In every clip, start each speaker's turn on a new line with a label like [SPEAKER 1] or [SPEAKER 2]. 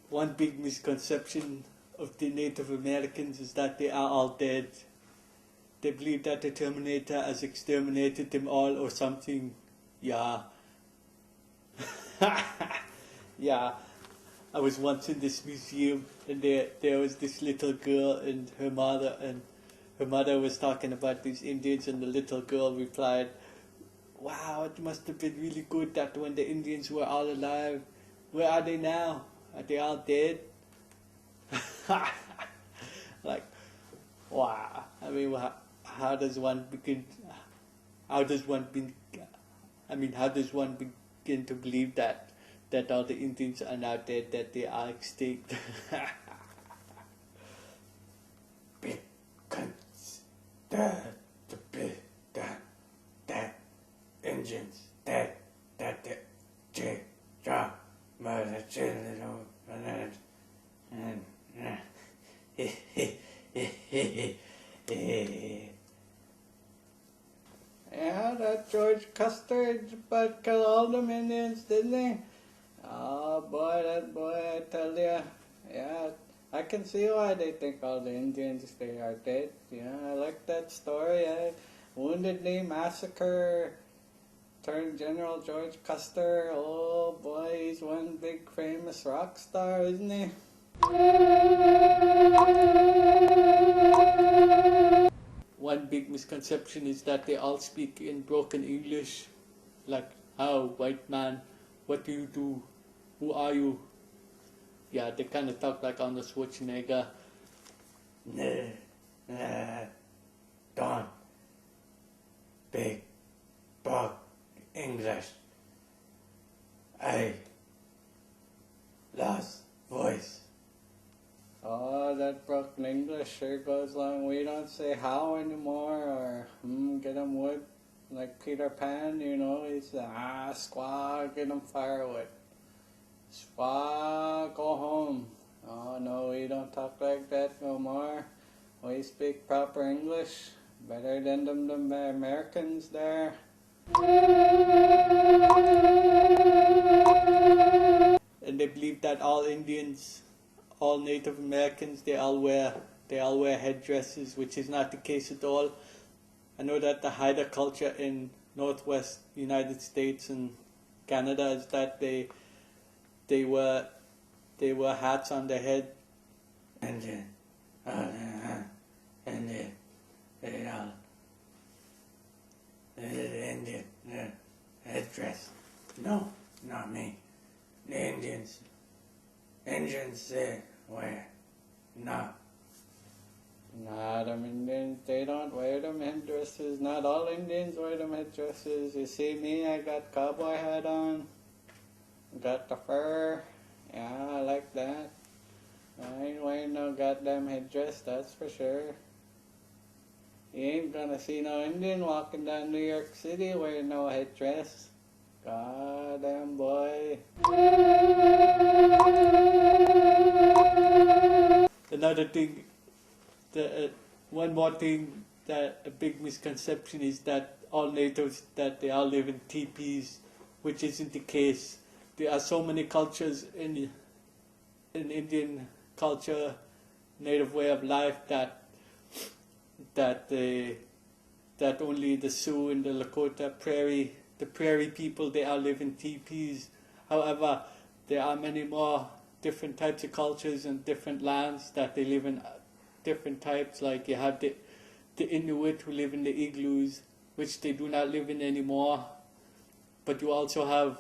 [SPEAKER 1] One big misconception of the Native Americans is that they are all dead. They believe that the Terminator has exterminated them all or something. Yeah. Yeah. I was once in this museum and there was this little girl and her mother was talking about these Indians, and the little girl replied, "Wow, it must have been really good that when the Indians were all alive. Where are they now? Are they all dead?" Like, wow. I mean, how does one begin to believe that all the Indians are now dead, that they are extinct?
[SPEAKER 2] Because the Indians dead, that the job, mother, children, and yeah, that George Custer but killed all them Indians, didn't he? Oh boy, that boy, I tell ya, yeah, I can see why they think all the Indians, they are dead. Yeah, I like that story. Wounded Knee Massacre turned General George Custer. Oh boy, he's one big famous rock star, isn't he?
[SPEAKER 1] One big misconception is that they all speak in broken English. Like, "How, white man? What do you do? Who are you?" Yeah, they kind of talk like Arnold Schwarzenegger.
[SPEAKER 2] Don't big broke English. I lost voice. Oh, that broken English sure goes long. We don't say how anymore, or get him wood, like Peter Pan, you know, he's squaw, get him firewood. Squaw, go home. Oh no, we don't talk like that no more. We speak proper English, better than them Americans there.
[SPEAKER 1] And they believe that all Indians, all Native Americans, they all wear headdresses, which is not the case at all. I know that the Haida culture in Northwest United States and Canada is that they wear hats on their head.
[SPEAKER 2] And then they all Indian headdress. No, not me. The Indians wear. No. Nah, them Indians, they don't wear them headdresses. Not all Indians wear them headdresses. You see me, I got cowboy hat on. Got the fur. Yeah, I like that. I ain't wearing no goddamn headdress, that's for sure. You ain't gonna see no Indian walking down New York City wearing no headdress. Goddamn boy.
[SPEAKER 1] Another thing, one more thing, that a big misconception is that all natives, that they all live in teepees, which isn't the case. There are so many cultures in Indian culture, native way of life, that only the Sioux and the Lakota the prairie people, they all live in teepees. However, there are many more different types of cultures and different lands that they live in different types. Like you have the Inuit who live in the igloos, which they do not live in anymore. But you also have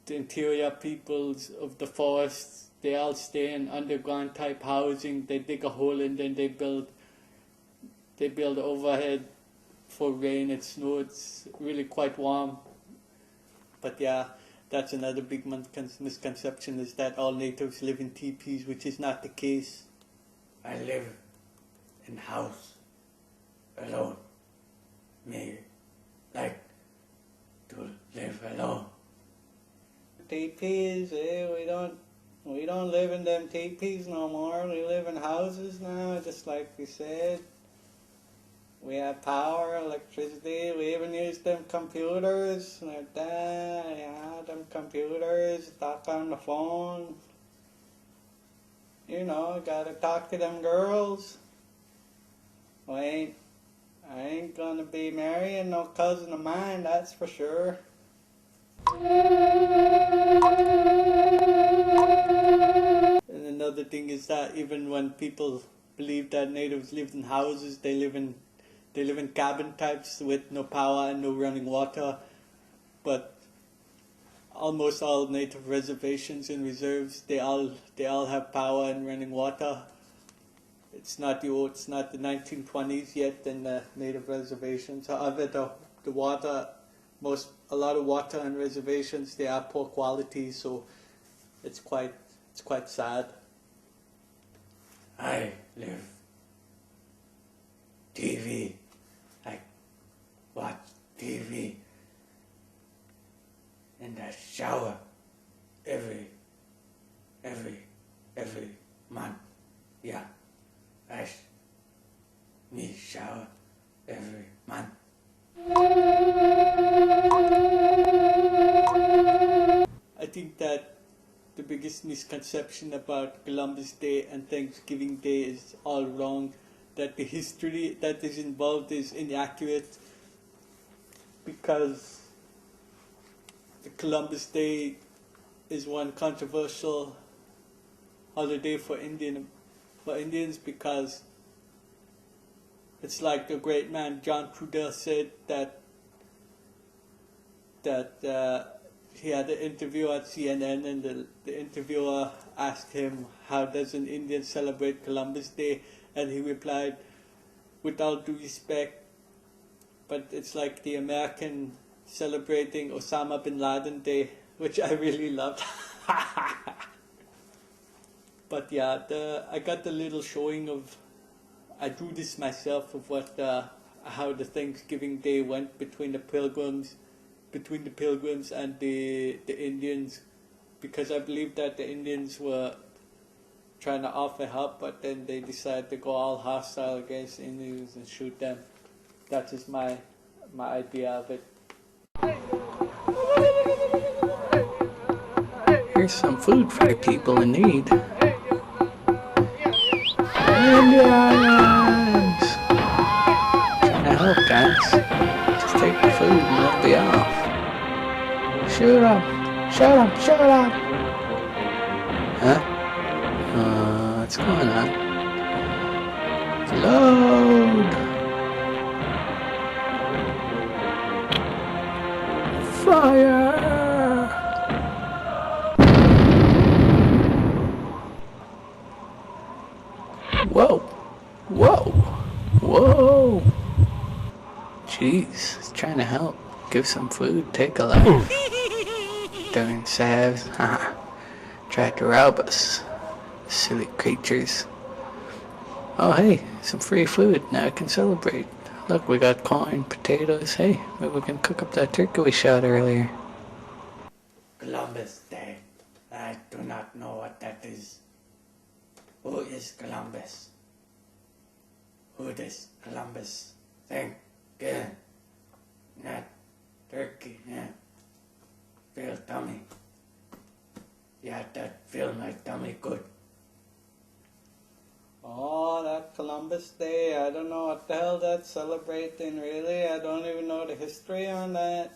[SPEAKER 1] the interior peoples of the forests. They all stay in underground type housing. They dig a hole and then they build overhead for rain and snow. It's really quite warm. But yeah, that's another big misconception, is that all natives live in teepees, which is not the case.
[SPEAKER 2] I live in house alone. Me like to live alone. Teepees, we don't live in them teepees no more. We live in houses now, just like we said. We have power, electricity, we even use them computers like that, yeah, them computers, talk on the phone. You know, gotta talk to them girls. I ain't gonna be marrying no cousin of mine, that's for sure.
[SPEAKER 1] And another thing is that even when people believe that natives lived in houses, they live in cabin types with no power and no running water. But almost all native reservations and reserves, they all have power and running water. It's not the 1920s yet in the native reservations. However, the water, a lot of water on reservations, they are poor quality, so it's quite sad.
[SPEAKER 2] I live TV. I watch TV in the shower every month. Yeah, me shower every month.
[SPEAKER 1] I think that the biggest misconception about Columbus Day and Thanksgiving Day is all wrong, that the history that is involved is inaccurate, because the Columbus Day is one controversial holiday for Indians because it's like the great man John Crudell said that he had an interview at CNN, and the interviewer asked him, how does an Indian celebrate Columbus Day? And he replied, with all due respect, but it's like the American celebrating Osama bin Laden Day, which I really loved. But yeah, I got the little showing of, I drew this myself, of how the Thanksgiving Day went between the Pilgrims and the Indians, because I believe that the Indians were trying to offer help, but then they decided to go all hostile against Indians and shoot them. That is my idea of it.
[SPEAKER 2] Here's some food for the people in need. Indians! Trying to help, guys. Just take the food and we'll be off. Shoot up! Shut up! Shut up! Huh? What's going on? Load! Fire! Whoa! Whoa! Whoa! Jeez, trying to help. Give some food, take a life. Darn savs, haha. Tried to rob us. Silly creatures. Oh hey, some free food, now I can celebrate. Look, we got corn, potatoes, hey, maybe we can cook up that turkey we shot earlier. Columbus Day. I do not know what that is. Who is Columbus? Who does Columbus think? Good. Not turkey, yeah. Feel tummy. Yeah, that feel my tummy good.
[SPEAKER 1] Oh, that Columbus Day, I don't know what the hell that's celebrating, really. I don't even know the history on that.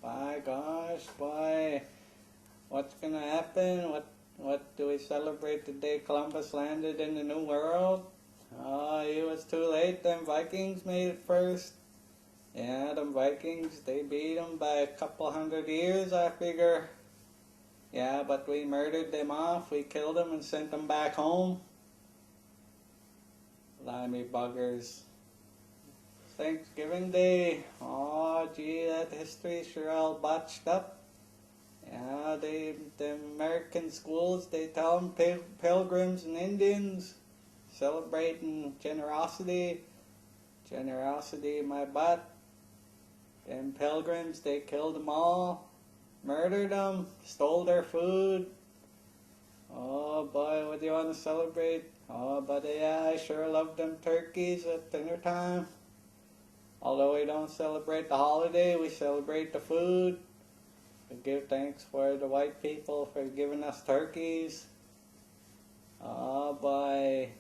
[SPEAKER 1] My gosh, boy. What's gonna happen? What do we celebrate the day Columbus landed in the New World? Oh, it was too late. Them Vikings made it first. Yeah, them Vikings, they beat them by a couple 100 years, I figure. Yeah, but we murdered them off. We killed them and sent them back home. Limey buggers. Thanksgiving Day. Oh, gee, that history sure all botched up. Yeah, the American schools, they tell them pilgrims and Indians.
[SPEAKER 2] celebrating generosity. Generosity, my butt. Them pilgrims, they killed them all, murdered them, stole their food. Oh boy, what do you want to celebrate? Oh, but yeah, I sure love them turkeys at dinner time. Although we don't celebrate the holiday, we celebrate the food. We give thanks for the white people for giving us turkeys. Oh boy.